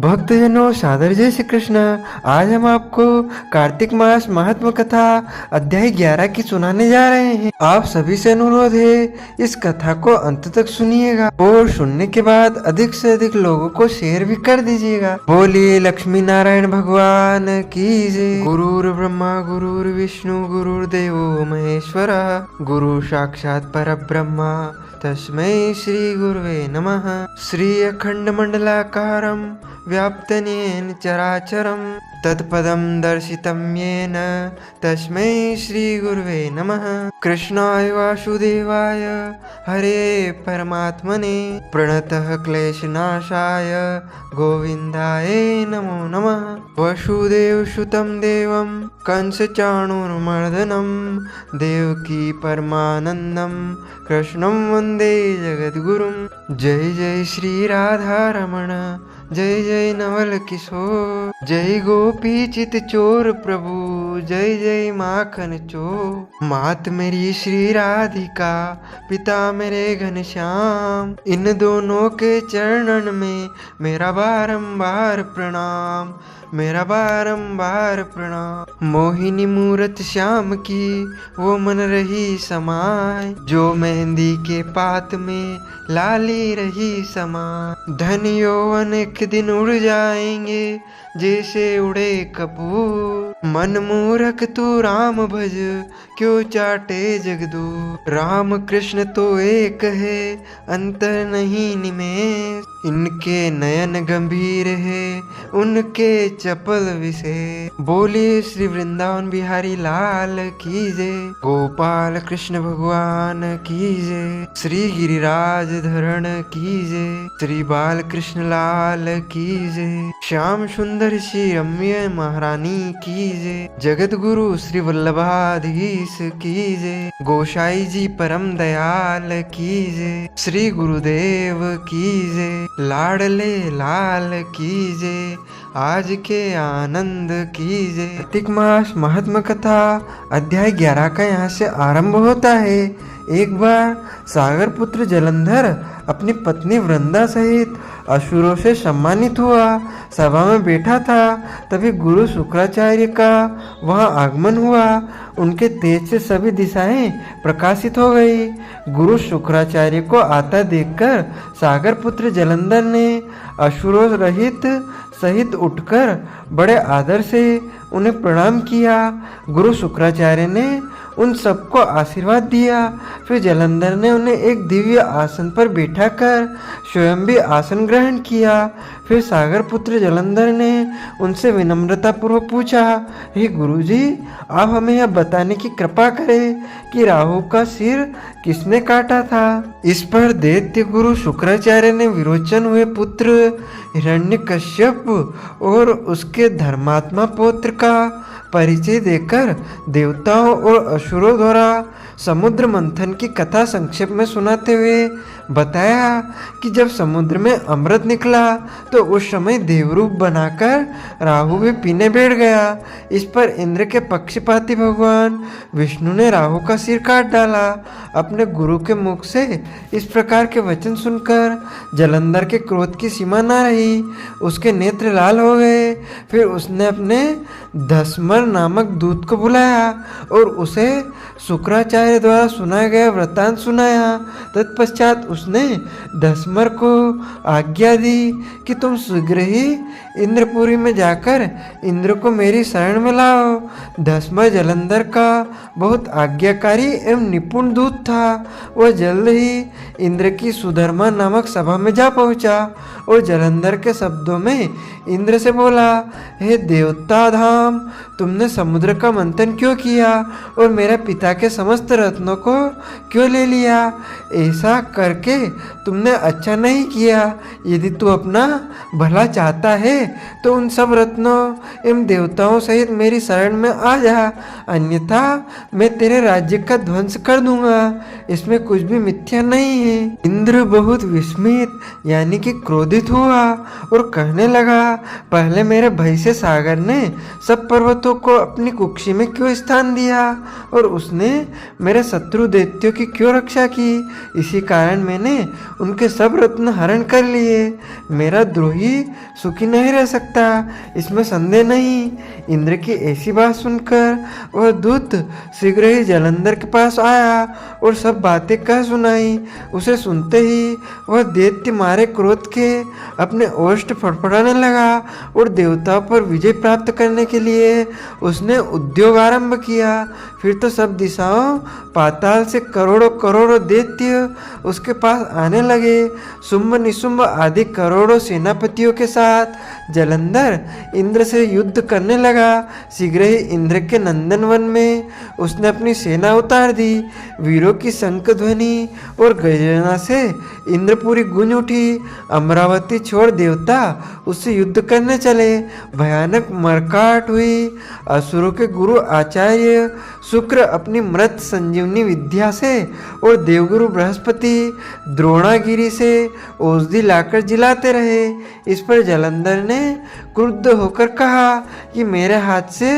भक्तजनों, सादर जय श्री कृष्ण। आज हम आपको कार्तिक मास महात्म कथा अध्याय 11 की सुनाने जा रहे हैं। आप सभी से अनुरोध है इस कथा को अंत तक सुनिएगा और सुनने के बाद अधिक से अधिक लोगों को शेयर भी कर दीजिएगा। बोलिए लक्ष्मी नारायण भगवान की जय। गुरुर् ब्रह्मा गुरुर्विष्णु गुरुर्देवो महेश्वर, गुरु साक्षात परब्रह्म तस्मै श्री गुरुवे नमः। श्री अखंड मंडलाकारं व्याप्तं येन चराचरं तत्पदं दर्शितं येन तस्मै श्री गुरुवे नमः। कृष्णाय वासुदेवाय हरे परमात्मने प्रणतः क्लेशनाशाय गोविन्दाय नमो नमः। वसुदेवसुतं देवं कंसचाणूरमर्दनं देवकी परमानन्दं कृष्णं वन्दे जगद्गुरुं। जय जय श्री राधा रमण, जय जय नवल किशोर, जय गोपी चित चोर प्रभु, जय जय माखन चोर। मात मेरी श्री राधिका, पिता मेरे घनश्याम, इन दोनों के चरणन में मेरा बारंबार प्रणाम, मेरा बारंबार प्रणाम। मोहिनी मूरत श्याम की वो मन रही समाय, जो मेहंदी के पात में लाली रही समाय। धन यौवन एक दिन उड़ जाएंगे जैसे उड़े कपूर, मन मूर्ख तू राम भज क्यों चाटे जगदूर। राम कृष्ण तो एक है अंतर नहीं निमेष, इनके नयन गंभीर है उनके चपल विशेष। बोलिए श्री वृंदावन बिहारी लाल की जय, गोपाल कृष्ण भगवान की जय, श्री गिरिराज धरण की जय, श्री बाल कृष्ण लाल की जय, श्याम सुंदर श्री रम्य महारानी की जय, जगत गुरु श्री वल्लभाधीश की जय, गोसाई जी परम दयाल की जय, श्री गुरुदेव की जय, लाडले लाल की जय, आज के आनंद की जय। कार्तिक मास महात्म कथा अध्याय 11 का यहाँ से आरंभ होता है। एक बार सागर पुत्र जलंधर अपनी पत्नी वृंदा सहित असुरों से सम्मानित हुआ सभा में बैठा था। तभी गुरु शुक्राचार्य का वहां आगमन हुआ। उनके तेज से सभी दिशाएं प्रकाशित हो गई। गुरु शुक्राचार्य को आता देखकर सागर पुत्र जलंधर ने असुरों रहित सहित उठकर बड़े आदर से उन्हें प्रणाम किया। गुरु शुक्राचार्य ने उन सबको आशीर्वाद दिया। फिर जलंधर ने उन्हें एक दिव्य आसन पर बैठाकर स्वयं भी आसन ग्रहण किया। फिर सागर पुत्र जलंधर ने उनसे विनम्रता पूर्वक पूछा, हे गुरुजी, आप हमें यह बताने की कृपा करें कि राहु का सिर किसने काटा था। इस पर दैत्य गुरु शुक्राचार्य ने विरोचन हुए पुत्र हिरण्यकश्यप और उसके धर्मात्मा पौत्र का परिचय देकर देवताओं और असुरों द्वारा समुद्र मंथन की कथा संक्षेप में सुनाते हुए बताया कि जब समुद्र में अमृत निकला तो उस समय देवरूप बनाकर राहु भी पीने बैठ गया। इस पर इंद्र के पक्षपाती भगवान विष्णु ने राहु का सिर काट डाला। अपने गुरु के मुख से इस प्रकार के वचन सुनकर जलंधर के क्रोध की सीमा न रही। उसके नेत्र लाल हो गए। फिर उसने अपने धस्मर नामक दूत को बुलाया और उसे शुक्राचार्य द्वारा सुनाया गया वृत्तांत सुनाया। तत्पश्चात उसने धस्मर को आज्ञा दी कि तुम शीघ्र ही इंद्रपुरी में जाकर इंद्र को मेरी शरण में लाओ। धस्मर जलंधर का बहुत आज्ञाकारी एवं निपुण दूत था। वह जल्द ही इंद्र की सुधर्मा नामक सभा में जा पहुंचा और जलंधर के शब्दों में इंद्र से बोला, हे देवता धाम, तुमने समुद्र का मंथन क्यों किया और मेरे पिता के समस्त रत्नों को क्यों ले लिया। ऐसा करके तुमने अच्छा नहीं किया। यदि तू अपना भला चाहता है तो उन सब रत्नों एवं देवताओं सहित मेरी शरण में आ जा, अन्यथा मैं तेरे राज्य का ध्वंस कर दूंगा। इसमें कुछ भी मिथ्या नहीं है। इंद्र बहुत विस्मित यानी कि क्रोधित हुआ और कहने लगा, पहले मेरे भय से सागर ने सब पर्वतों को अपनी कुक्षी में क्यों स्थान दिया और उसने मेरे शत्रु दैत्यों की क्यों रक्षा की। इसी कारण मैंने उनके सब रत्न हरण कर लिए। मेरा द्रोही सुखी नहीं रह सकता, इसमें संदेह नहीं। इंद्र की ऐसी बात सुनकर वह दूत शीघ्र ही जलंधर के पास आया और सब बातें कह सुनाई। उसे सुनते ही वह दैत्य मारे क्रोध के अपने ओष्ठ फड़फड़ाने लगा और देवताओं पर विजय प्राप्त करने के लिए उसने उद्योग आरंभ किया। फिर तो सब दिशाओं पाताल से करोड़ों करोड़ों दैत्य उसके पास आने लगे। शुंभ निशुंभ आदि करोड़ों सेनापतियों के साथ जलंधर इंद्र से युद्ध करने लगा। शीघ्र ही इंद्र के नंदनवन में उसने अपनी सेना उतार दी। वीरों की शंख ध्वनि और गर्जना से इंद्रपुरी गूंज उठी। अमरावती छोड़ देवता उससे युद्ध करने चले। भयानक मरकाट हुई। असुरों के गुरु आचार्य शुक्र अपनी मृत संजीवनी विद्या से और देवगुरु बृहस्पति द्रोणागिरी से औषधि लाकर जिलाते रहे। इस पर जलंधर ने क्रुद्ध होकर कहा कि मेरे हाथ से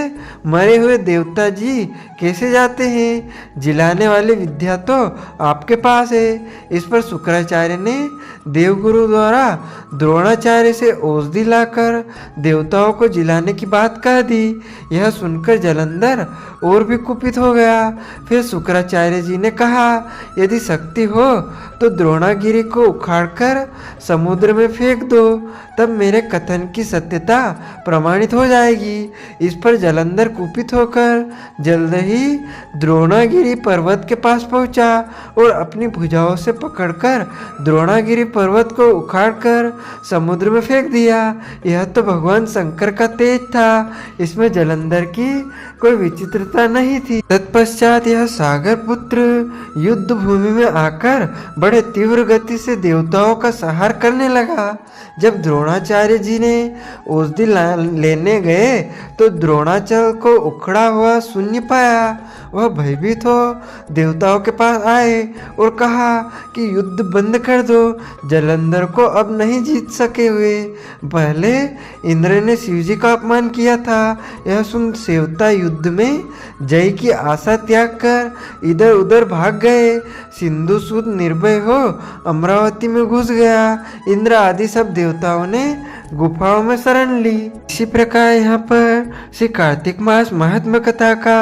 मरे हुए देवता जी कैसे जाते हैं? जिलाने वाली विद्या तो आपके पास है। इस पर शुक्राचार्य ने देवगुरु द्वारा द्रोणाचार्य से औषधि लाकर देवताओं को जिलाने की बात कह दी। यह सुनकर जलंधर और भी कुपित हो गया। फिर शुक्राचार्य जी ने कहा, यदि शक्ति हो तो द्रोणागिरी को उखाड़कर समुद्र में फेंक दो, तब मेरे कथन की सत्यता प्रमाणित हो जाएगी। इस पर जलंधर कुपित होकर जल्द ही द्रोणागिरी पर्वत के पास पहुंचा और अपनी भुजाओं से पकड़कर द्रोणागिरी पर्वत को उखाड़कर समुद्र में फेंक दिया। यह तो भगवान शंकर का तेज था, इसमें जलंधर की कोई विचित्रता नहीं थी। तत्पश्चात यह सागर पुत्र युद्ध भूमि में आकर बड़े तीव्र गति से देवताओं का संहार करने लगा। जब द्रोणाचार्य जी ने औषधि लेने गए तो द्रोणाचल को उखड़ा हुआ शून्य पाया। वह भयभीत हो देवताओं के पास आए और कहा कि युद्ध बंद कर दो, जलंधर को अब नहीं जीत सके हुए। पहले इंद्र ने शिवजी का अपमान किया था। यह सुन देवता युद्ध में जय की आशा त्याग कर इधर उधर भाग गए। सिंधु सूद निर्भय हो अमरावती में घुस गया। इंद्र आदि सब देवताओं ने गुफाओं में शरण ली। इसी प्रकार यहाँ पर श्री कार्तिक मास महात्म कथा का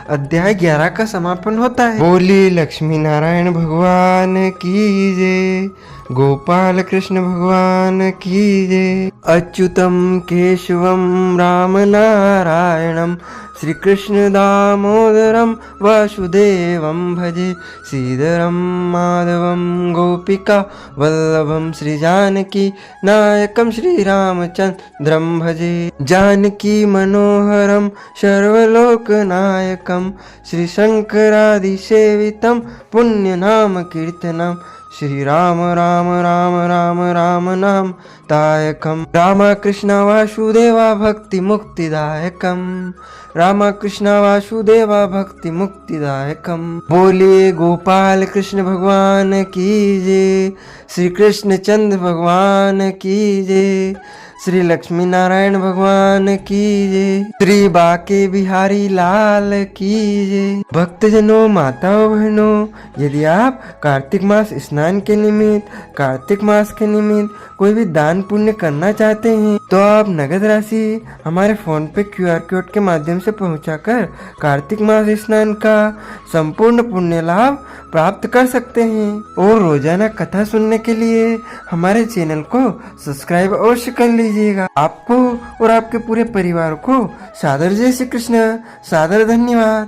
अध्याय 11 का समापन होता है। बोली लक्ष्मी नारायण भगवान की जय, गोपाल कृष्ण भगवान की जय। अच्युतम केशवम राम नारायणम श्री कृष्ण दामोदरम वासुदेवम भजे। श्रीधरम माधवम गोपिका वल्लभम श्री जानकी नायकम श्री रामचंद्रम भजे। जानकी मनोहरम सर्वलोक नायकम श्री शंकरादि सेवितम पुण्य नाम कीर्तनम। श्री राम राम राम राम राम नाम दायकम। राम कृष्ण वासुदेवा भक्ति मुक्तिदायकम। राम कृष्ण वासुदेवा भक्ति मुक्तिदायकम। बोलिए गोपाल कृष्ण भगवान की जय, श्री कृष्ण चंद्र भगवान की जय, श्री लक्ष्मी नारायण भगवान की जय, श्री बाके बिहारी लाल की जय। भक्तजनों, माताओं, बहनों, यदि आप कार्तिक मास स्नान के निमित्त, कार्तिक मास के निमित्त कोई भी दान पुण्य करना चाहते हैं तो आप नगद राशि हमारे फोन पे QR कोड के माध्यम से पहुंचाकर कार्तिक मास स्नान का संपूर्ण पुण्य लाभ प्राप्त कर सकते हैं। और रोजाना कथा सुनने के लिए हमारे चैनल को सब्सक्राइब अवश्य कर लीजिएगा। आपको और आपके पूरे परिवार को सादर जय श्री कृष्ण, सादर धन्यवाद।